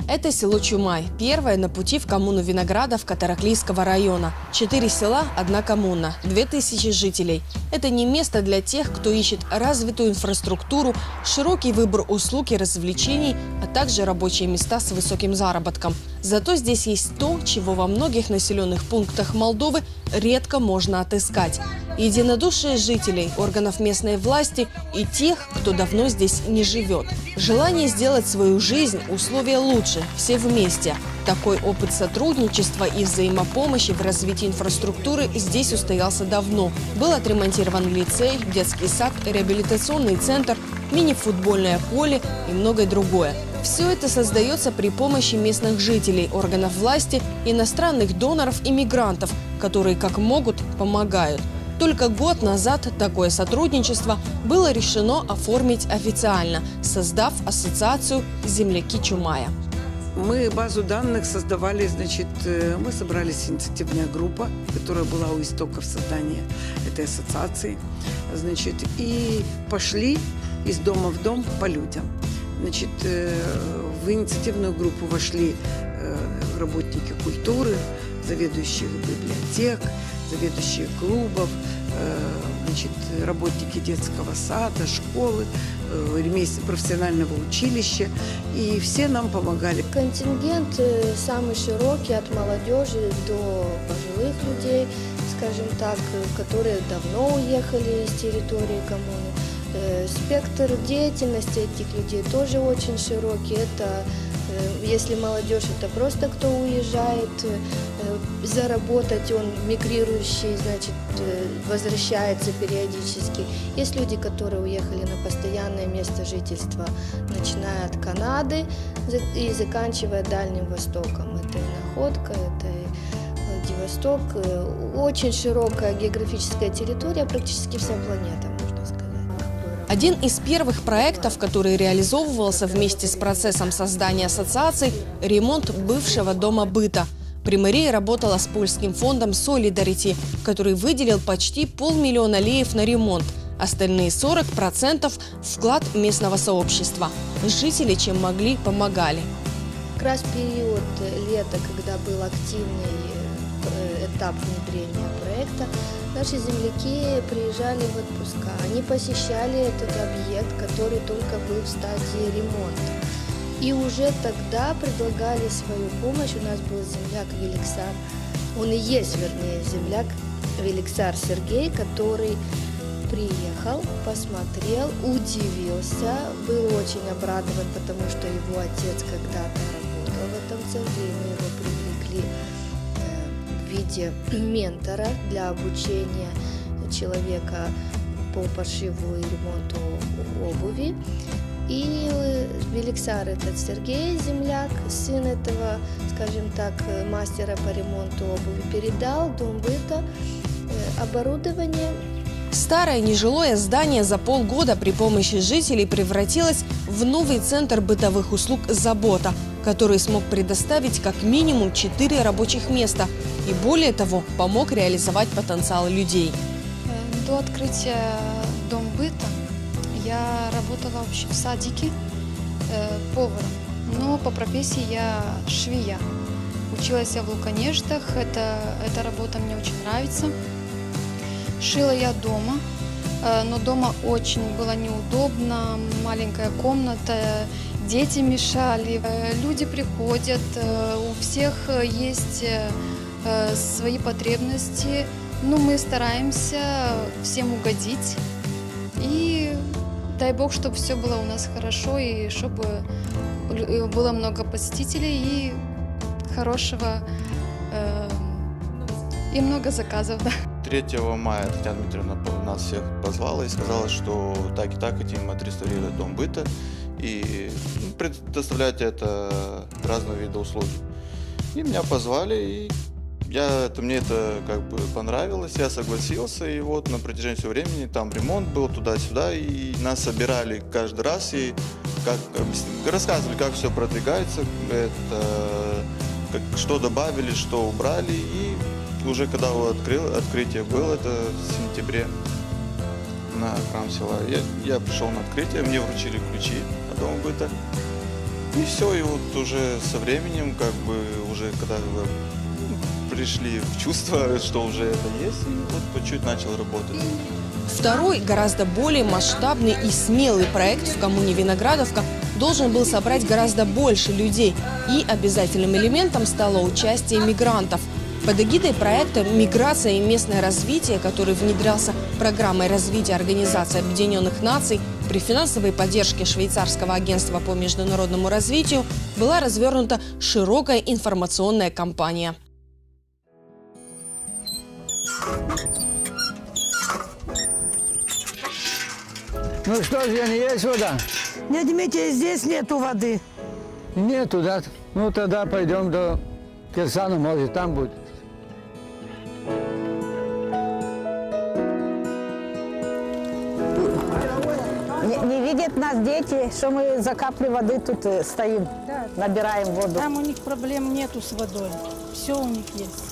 Это село Чумай, первое на пути в коммуну Виноградов Катараклийского района. 4 села, 1 коммуна, 2000 жителей. Это не место для тех, кто ищет развитую инфраструктуру, широкий выбор услуг и развлечений, а также рабочие места с высоким заработком. Зато здесь есть то, чего во многих населенных пунктах Молдовы редко можно отыскать. Единодушие жителей, органов местной власти и тех, кто давно здесь не живет. Желание сделать свою жизнь, условия лучше, все вместе. Такой опыт сотрудничества и взаимопомощи в развитии инфраструктуры здесь устоялся давно. Был отремонтирован лицей, детский сад, реабилитационный центр, мини-футбольное поле и многое другое. Все это создается при помощи местных жителей, органов власти, иностранных доноров и мигрантов, которые как могут помогают. Только год назад такое сотрудничество было решено оформить официально, создав ассоциацию «Земляки Чумая». Мы базу данных создавали, мы собрались инициативная группа, которая была у истоков создания этой ассоциации, и пошли из дома в дом по людям. В инициативную группу вошли работники культуры, заведующие библиотек, заведующие клубов, работники детского сада, школы, профессионального училища. И все нам помогали. Контингент самый широкий, от молодежи до пожилых людей, скажем так, которые давно уехали из территории коммуны. Спектр деятельности этих людей тоже очень широкий. Это, если молодежь, это просто кто уезжает заработать, он мигрирующий, возвращается периодически. Есть люди, которые уехали на постоянное место жительства, начиная от Канады и заканчивая Дальним Востоком. Это и Находка, это и Владивосток. Очень широкая географическая территория, практически вся планета. Один из первых проектов, который реализовывался вместе с процессом создания ассоциации – ремонт бывшего дома быта. Примария работала с польским фондом «Солидарити», который выделил почти 500 000 леев на ремонт. Остальные 40% – вклад местного сообщества. Жители, чем могли, помогали. Как раз период лета, когда был активный этап внедрения проекта, наши земляки приезжали в отпуска. Они посещали этот объект, который только был в стадии ремонта. И уже тогда предлагали свою помощь. У нас был земляк Великсар. Он и есть, вернее, земляк Великсар Сергей, который приехал, посмотрел, удивился, был очень обрадован, потому что его отец когда-то работал в этом центре, и мы его привлекли в виде ментора для обучения человека по пошиву и ремонту обуви. И Великсар, этот Сергей, земляк, сын этого, скажем так, мастера по ремонту обуви, передал Дом быта оборудование. Старое нежилое здание за полгода при помощи жителей превратилось в новый центр бытовых услуг «Забота», который смог предоставить как минимум 4 рабочих места и, более того, помог реализовать потенциал людей. До открытия Дом быта я работала вообще в садике поваром, но по профессии я швея. Училась я в Луканеждах, эта работа мне очень нравится. Шила я дома, но дома очень было неудобно, маленькая комната, дети мешали, люди приходят, у всех есть свои потребности, но мы стараемся всем угодить. И дай Бог, чтобы все было у нас хорошо, и чтобы было много посетителей и хорошего, и много заказов. Да. 3 мая Татьяна Дмитриевна нас всех позвала и сказала, что так и так хотим отреставрировать Дом быта и предоставлять это разного вида услуги. И меня позвали, и мне это как бы понравилось, я согласился, и вот на протяжении всего времени там ремонт был туда-сюда, и нас собирали каждый раз и рассказывали, как все продвигается, что добавили, что убрали, и уже когда открытие было, это в сентябре на храм села, я пришел на открытие, мне вручили ключи от Дома быта. И все, и вот уже со временем, как бы, уже когда пришли в чувство, что уже это есть, и вот по чуть начал работать. Второй, гораздо более масштабный и смелый проект в коммуне Виноградовка должен был собрать гораздо больше людей. И обязательным элементом стало участие мигрантов. Под эгидой проекта «Миграция и местное развитие», который внедрялся программой развития Организации Объединенных Наций при финансовой поддержке Швейцарского агентства по международному развитию, была развернута широкая информационная кампания. Ну что, Женя, есть вода? Нет, Дмитрий, здесь нету воды. Нету, да? Ну тогда пойдем до Кирсана, может, там будет. Не видят нас дети, что мы за капли воды тут стоим, набираем воду. Там у них проблем нету с водой. Все у них есть.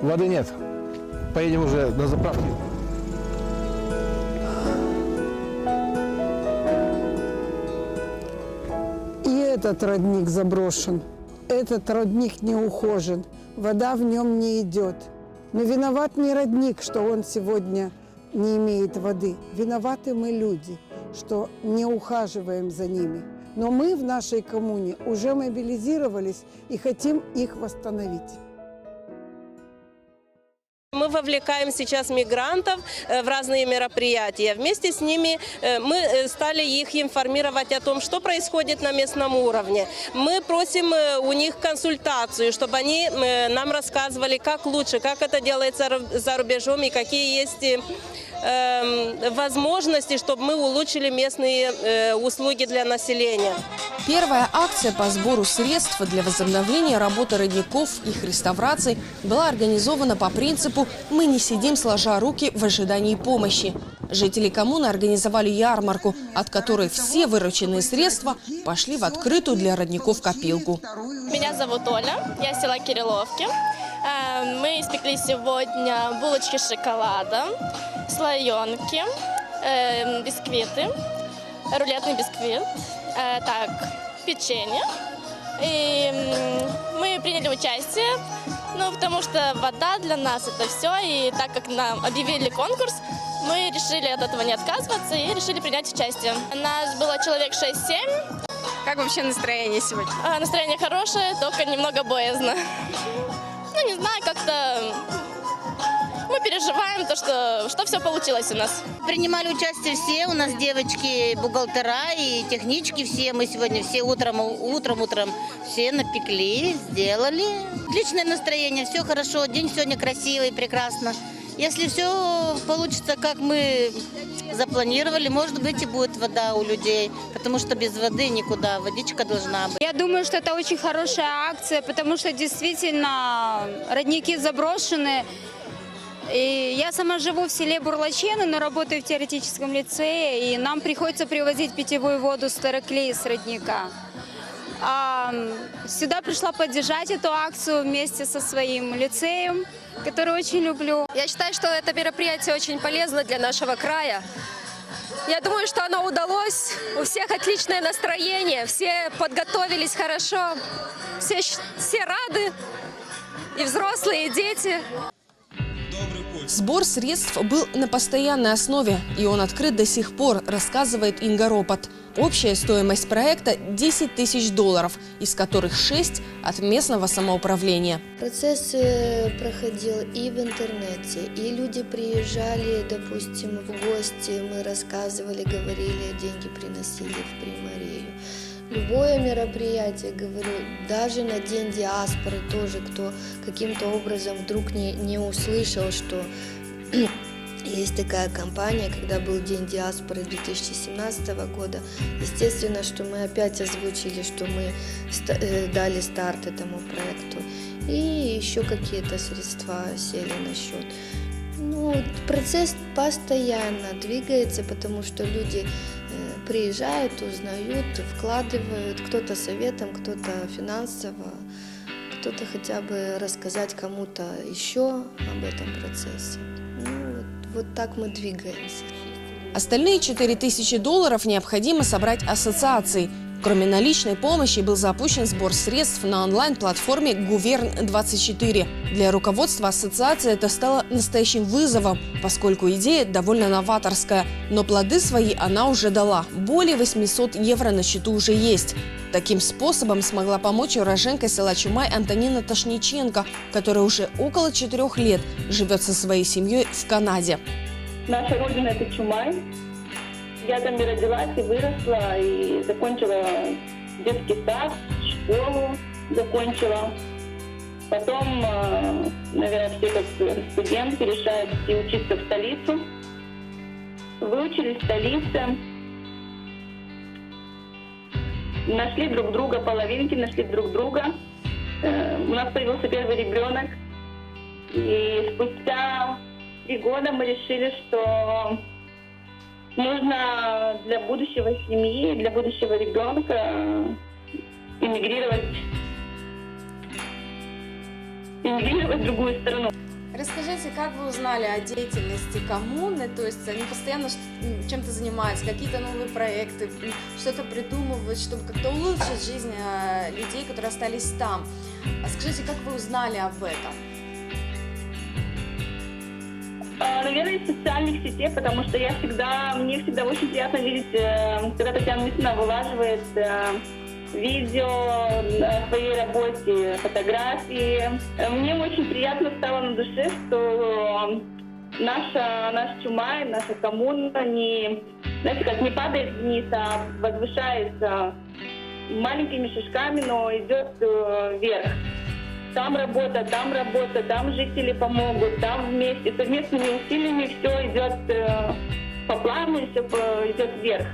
Воды нет. Поедем уже до заправки. И этот родник заброшен, этот родник не ухожен, вода в нем не идет. Но виноват не родник, что он сегодня не имеет воды. Виноваты мы люди, что не ухаживаем за ними. Но мы в нашей коммуне уже мобилизировались и хотим их восстановить. Мы вовлекаем сейчас мигрантов в разные мероприятия. Вместе с ними мы стали их информировать о том, что происходит на местном уровне. Мы просим у них консультацию, чтобы они нам рассказывали, как лучше, как это делается за рубежом и какие есть возможности, чтобы мы улучшили местные услуги для населения. Первая акция по сбору средств для возобновления работы родников, их реставрации была организована по принципу «Мы не сидим сложа руки в ожидании помощи». Жители коммуны организовали ярмарку, от которой все вырученные средства пошли в открытую для родников копилку. Меня зовут Оля, я с села Кирилловки. Мы испекли сегодня булочки с шоколадом, слоенки, бисквиты, рулетный бисквит, печенье. И мы приняли участие, потому что вода для нас это все. И так как нам объявили конкурс, мы решили от этого не отказываться и решили принять участие. Нас было человек 6-7. Как вообще настроение сегодня? Настроение хорошее, только немного боязно. Не знаю, как-то мы переживаем, что все получилось у нас. Принимали участие все, у нас девочки, бухгалтера и технички все. Мы сегодня все утром все напекли, сделали. Отличное настроение, все хорошо, день сегодня красивый, прекрасно. Если все получится, как мы запланировали, может быть, и будет вода у людей, потому что без воды никуда, водичка должна быть. Я думаю, что это очень хорошая акция, потому что действительно родники заброшены. И я сама живу в селе Бурлачено, но работаю в теоретическом лицее, и нам приходится привозить питьевую воду Староклей с родника. Сюда пришла поддержать эту акцию вместе со своим лицеем, который очень люблю. Я считаю, что это мероприятие очень полезно для нашего края. Я думаю, что оно удалось. У всех отличное настроение, все подготовились хорошо, все рады, и взрослые, и дети. Сбор средств был на постоянной основе, и он открыт до сих пор, рассказывает Инга Ропот. Общая стоимость проекта – $10 000, из которых 6 от местного самоуправления. Процесс проходил и в интернете, и люди приезжали, допустим, в гости, мы рассказывали, говорили, деньги приносили в Приморию. Любое мероприятие, говорю, даже на День диаспоры тоже, кто каким-то образом вдруг не услышал, что есть такая кампания, когда был День диаспоры 2017 года. Естественно, что мы опять озвучили, что мы дали старт этому проекту. И еще какие-то средства сели на счет. Ну, процесс постоянно двигается, потому что люди приезжают, узнают, вкладывают, кто-то советом, кто-то финансово, кто-то хотя бы рассказать кому-то еще об этом процессе. Ну, вот так мы двигаемся. Остальные $4000 необходимо собрать ассоциации. Кроме наличной помощи был запущен сбор средств на онлайн-платформе «Гуверн-24». Для руководства ассоциации это стало настоящим вызовом, поскольку идея довольно новаторская. Но плоды свои она уже дала. Более 800 евро на счету уже есть. Таким способом смогла помочь уроженка села Чумай Антонина Тошниченко, которая уже около 4 лет живет со своей семьей в Канаде. Наша родина – это Чумай. Я там и родилась, и выросла, и закончила детский сад, школу закончила. Потом, наверное, все как студенты решают идти учиться в столицу. Выучились в столице. Нашли друг друга, половинки нашли друг друга. У нас появился первый ребенок. И спустя 3 года мы решили, что нужно для будущего семьи, для будущего ребенка эмигрировать в другую страну. Расскажите, как вы узнали о деятельности коммуны? То есть они постоянно чем-то занимаются, какие-то новые проекты, что-то придумывают, чтобы как-то улучшить жизнь людей, которые остались там. А скажите, как вы узнали об этом? Наверное, из социальных сетей, потому что мне всегда очень приятно видеть, когда Татьяна Мисина вылаживает видео о своей работе, фотографии. Мне очень приятно стало на душе, что наш Чумай, наша коммуна не падает вниз, а возвышается маленькими шажками, но идет вверх. Там работа, там жители помогут, там вместе, совместными усилиями все идет по плану, все идет вверх.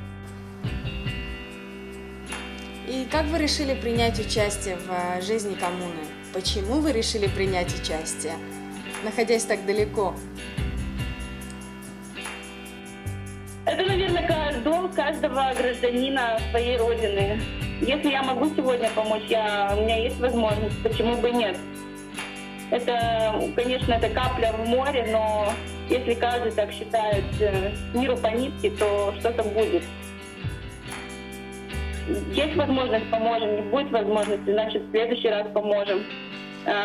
И как вы решили принять участие в жизни коммуны? Почему вы решили принять участие, находясь так далеко? Это, наверное, долг каждого гражданина своей родины. Если я могу сегодня помочь, у меня есть возможность, почему бы нет? Это, конечно, это капля в море, но если каждый так считает миру по нитке, то что-то будет. Есть возможность — поможем, не будет возможности, значит, в следующий раз поможем.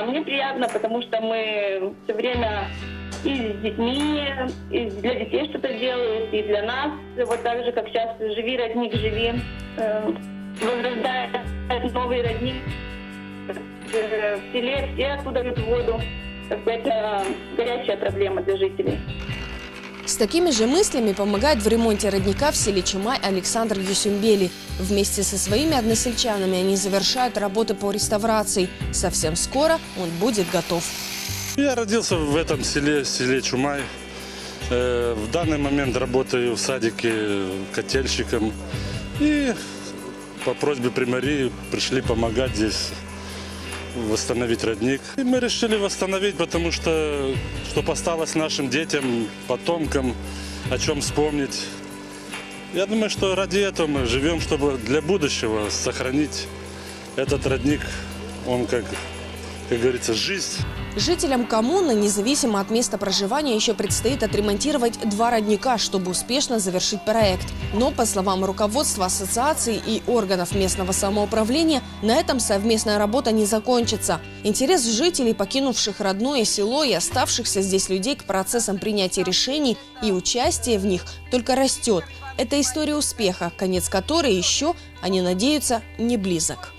Мне приятно, потому что мы все время и с детьми, и для детей что-то делают, и для нас, вот так же, как сейчас «Живи, родник, живи», возрождает новый родник. В селе все оттуда пьют воду. Это горячая проблема для жителей. С такими же мыслями помогает в ремонте родника в селе Чумай Александр Юсюмбели. Вместе со своими односельчанами они завершают работы по реставрации. Совсем скоро он будет готов. Я родился в этом селе Чумай. В данный момент работаю в садике котельщиком. И по просьбе примарии пришли помогать здесь восстановить родник. И мы решили восстановить, потому что чтобы осталось нашим детям, потомкам, о чем вспомнить. Я думаю, что ради этого мы живем, чтобы для будущего сохранить этот родник. Он, как говорится, жизнь. Жителям коммуны, независимо от места проживания, еще предстоит отремонтировать 2 родника, чтобы успешно завершить проект. Но, по словам руководства ассоциации и органов местного самоуправления, на этом совместная работа не закончится. Интерес жителей, покинувших родное село и оставшихся здесь людей к процессам принятия решений и участия в них только растет. Это история успеха, конец которой еще, они надеются, не близок.